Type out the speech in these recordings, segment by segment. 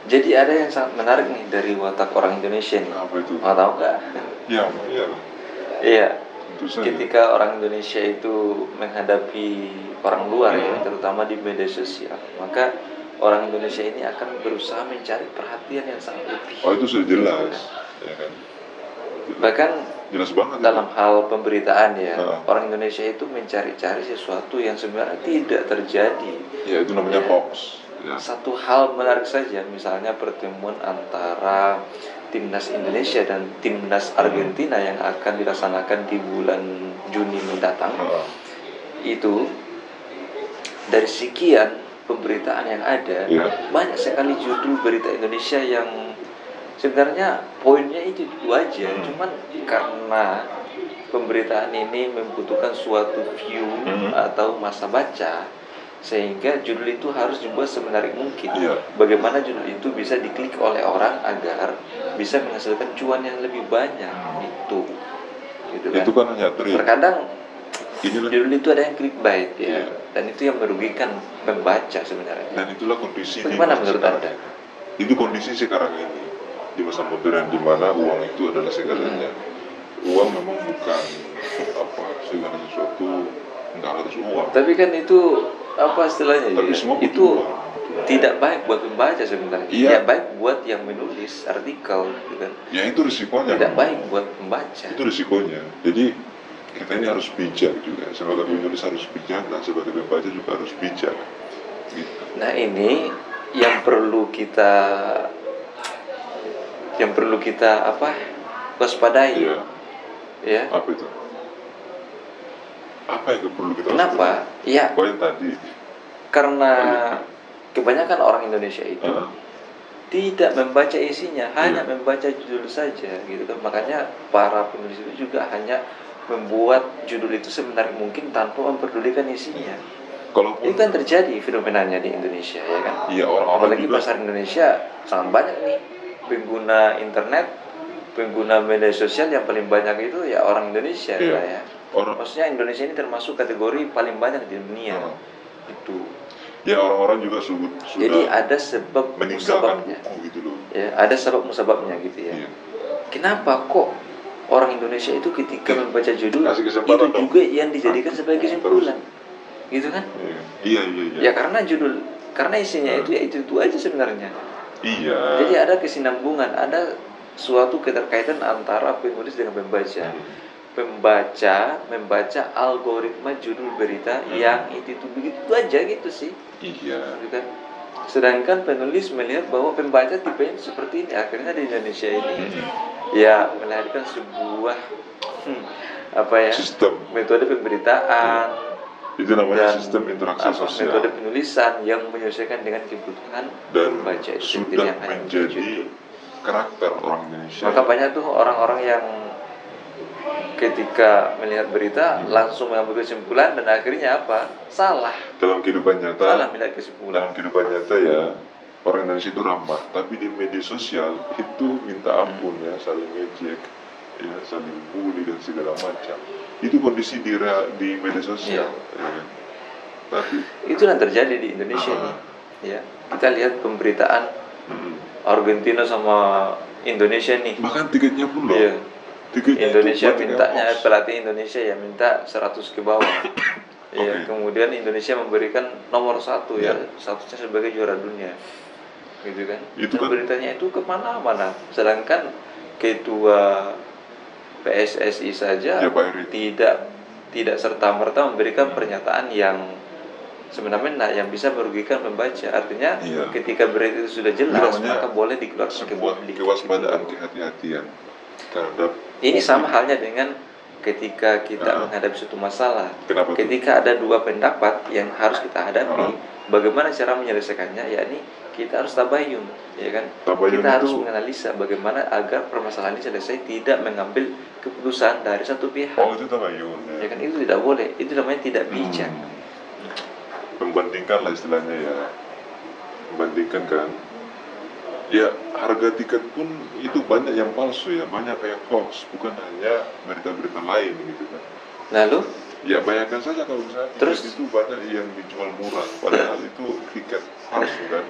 Jadi ada yang sangat menarik nih dari watak orang Indonesia nih. Apa itu? Mau tahu nggak? Ya, iya. Iya. Tentu saja. Ketika orang Indonesia itu menghadapi orang luar ya, terutama di media sosial, maka orang Indonesia ini akan berusaha mencari perhatian yang sangat lebih. Oh, itu sudah jelas, ya kan? Bahkan Jelas banget dalam itu. hal pemberitaan ya, Heeh. orang Indonesia itu mencari-cari sesuatu yang sebenarnya tidak terjadi. Ya, itu namanya Ya. hoax. Ya. Satu hal menarik saja, misalnya pertemuan antara timnas Indonesia dan timnas Argentina yang akan dilaksanakan di bulan Juni mendatang. Heeh. Itu dari sekian pemberitaan yang ada, Ya. banyak sekali judul berita Indonesia yang sebenarnya poinnya itu aja, cuman karena pemberitaan ini membutuhkan suatu view atau masa baca, sehingga judul itu harus dibuat semenarik mungkin. Iya. Bagaimana judul itu bisa diklik oleh orang agar bisa menghasilkan cuan yang lebih banyak, gitu kan. Itu kan hanya trik. Terkadang Inilah, judul itu ada yang clickbait ya, Iya. dan itu yang merugikan pembaca sebenarnya. dan itulah kondisi Bagaimana di masa menurut sekarang. Anda? Itu kondisi sekarang ini di masa modern di mana uang itu adalah segalanya. Uang memang bukan segala sesuatu, nggak harus uang. Tapi kan itu apa istilahnya Tapi ya? semua butuh Itu uang. tidak baik buat pembaca sebenarnya. Iya. Ya baik buat yang menulis artikel, gitu kan. Ya itu risikonya. Tidak memang. baik buat pembaca. Itu risikonya. Jadi kita ini harus bijak juga. Sebagai penulis harus bijak dan sebagai pembaca juga harus bijak. Gitu. Nah ini yang perlu kita waspadai. Iya. Ya. Apa itu? Apa yang perlu kita Kenapa? Ya Poin tadi. karena kebanyakan orang Indonesia itu tidak membaca isinya, hanya membaca judul saja, gitu kan. Makanya para penulis itu juga hanya membuat judul itu semenarik mungkin tanpa memperdulikan isinya. Kalaupun Itu kan terjadi fenomenanya di Indonesia, ya kan? iya, orang-orang Apalagi juga pasar Indonesia sangat banyak nih pengguna internet, pengguna media sosial yang paling banyak itu ya orang Indonesia, Iya. lah ya. orang Maksudnya Indonesia ini termasuk kategori paling banyak di dunia. Itu. ya orang-orang juga sudah Jadi ada sebab meninggalkan musababnya. buku gitu loh. Ya, ada sebab musababnya gitu ya. Iya. Kenapa kok orang Indonesia itu ketika membaca judul Kasih itu kesempatan dong. juga yang dijadikan sebagai kesimpulan, gitu kan? Iya. Ya karena isinya itu ya itu aja sebenarnya. Iya. Jadi ada kesinambungan, ada suatu keterkaitan antara penulis dengan pembaca. Membaca algoritma judul berita yang itu begitu aja gitu sih. Iya. Gitu kan? Sedangkan penulis melihat bahwa pembaca tipenya seperti ini, akhirnya di Indonesia ini ya melahirkan sebuah Sistem. metode pemberitaan Itu namanya dan sistem interaksi sosial. metode penulisan yang menyesuaikan dengan kebutuhan Dan pembaca itu sendiri sudah yang hanya menjadi judul. karakter orang Indonesia. Maka banyak tuh orang-orang yang ketika melihat berita langsung mengambil kesimpulan dan akhirnya apa? Salah dalam kehidupan nyata, melihat kesimpulan. dalam kehidupan nyata ya orang Indonesia itu ramah, tapi di media sosial itu minta ampun ya, saling ngejek, ya saling bully dan segala macam. Itu kondisi di media sosial. Ya. Tapi Itu yang terjadi di Indonesia nih. Ya, kita lihat pemberitaan Argentina sama Indonesia nih. bahkan tiketnya pun loh. Iya. Tiketnya Indonesia itu mintanya hoax. pelatih Indonesia ya minta 100 ke bawah. Ya, Oke. kemudian Indonesia memberikan nomor 1 ya, Ya. statusnya sebagai juara dunia. Gitu kan. Itu Dan kan- beritanya itu kemana-mana. Sedangkan ketua PSSI saja Ya, Pak Erick. tidak serta-merta memberikan pernyataan yang sebenarnya yang bisa merugikan pembaca. Artinya Iya. ketika berita itu sudah jelas, namanya maka boleh dikeluarkan ke sebuah publik. kewaspadaan, kehati-hatian terhadap Ini sama halnya dengan ketika kita menghadapi suatu masalah. Kenapa tuh? Ketika ada dua pendapat yang harus kita hadapi, bagaimana cara menyelesaikannya? Yakni kita harus tabayun, ya kan? Tabayun Kita harus itu- menganalisa bagaimana agar permasalahan ini selesai, tidak mengambil keputusan dari satu pihak. oh itu tabayun Ya kan, itu tidak boleh. Itu namanya tidak bijak. membandingkan lah istilahnya ya, membandingkan kan ya, harga tiket pun itu banyak yang palsu ya, banyak kayak hoax, bukan hanya berita-berita lain gitu kan. Lalu Ya bayangkan saja kalau misalnya tiket Terus? itu banyak yang dijual murah, padahal itu tiket palsu kan.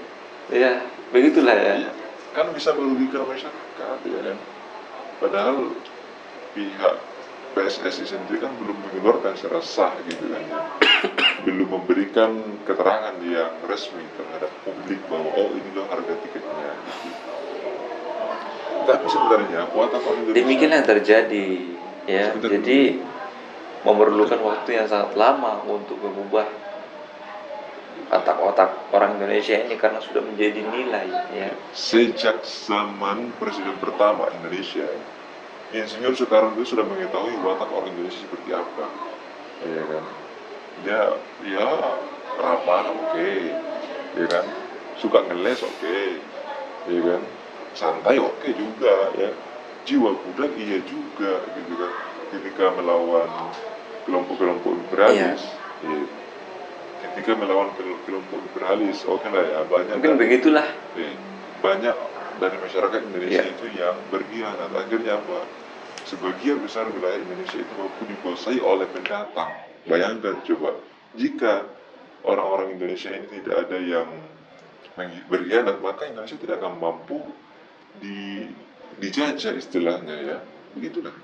Ya, begitulah ya. Iya, kan bisa merugikan masyarakat, ya kan? Padahal pihak PSSI sendiri kan belum mengeluarkan secara sah gitu kan ya. Belum memberikan keterangan yang resmi terhadap publik bahwa oh ini loh harga tiketnya gitu. Tapi sebenarnya kuota Indonesia Demikian yang terjadi ya. sebentar Jadi dulu. memerlukan waktu yang sangat lama untuk mengubah otak-otak orang Indonesia ini karena sudah menjadi nilai ya. Sejak zaman presiden pertama Indonesia, Insinyur Soekarno itu sudah mengetahui watak orang Indonesia seperti apa, ya kan? Dia ya ramah, oke, ya kan? Suka ngeles, oke, ya kan? Santai, oke juga, ya. Jiwa budak iya juga, gitu kan? Ketika melawan kelompok-kelompok liberalis, ya. Ketika melawan kelompok liberalis, oke lah ya, banyak Mungkin begitulah. banyak dari masyarakat Indonesia Ya. itu yang berkhianat. Akhirnya apa? Sebagian besar wilayah Indonesia itu mampu dikuasai oleh pendatang. Bayangkan coba, jika orang-orang Indonesia ini tidak ada yang berkhianat, maka Indonesia tidak akan mampu dijajah istilahnya ya. Begitulah.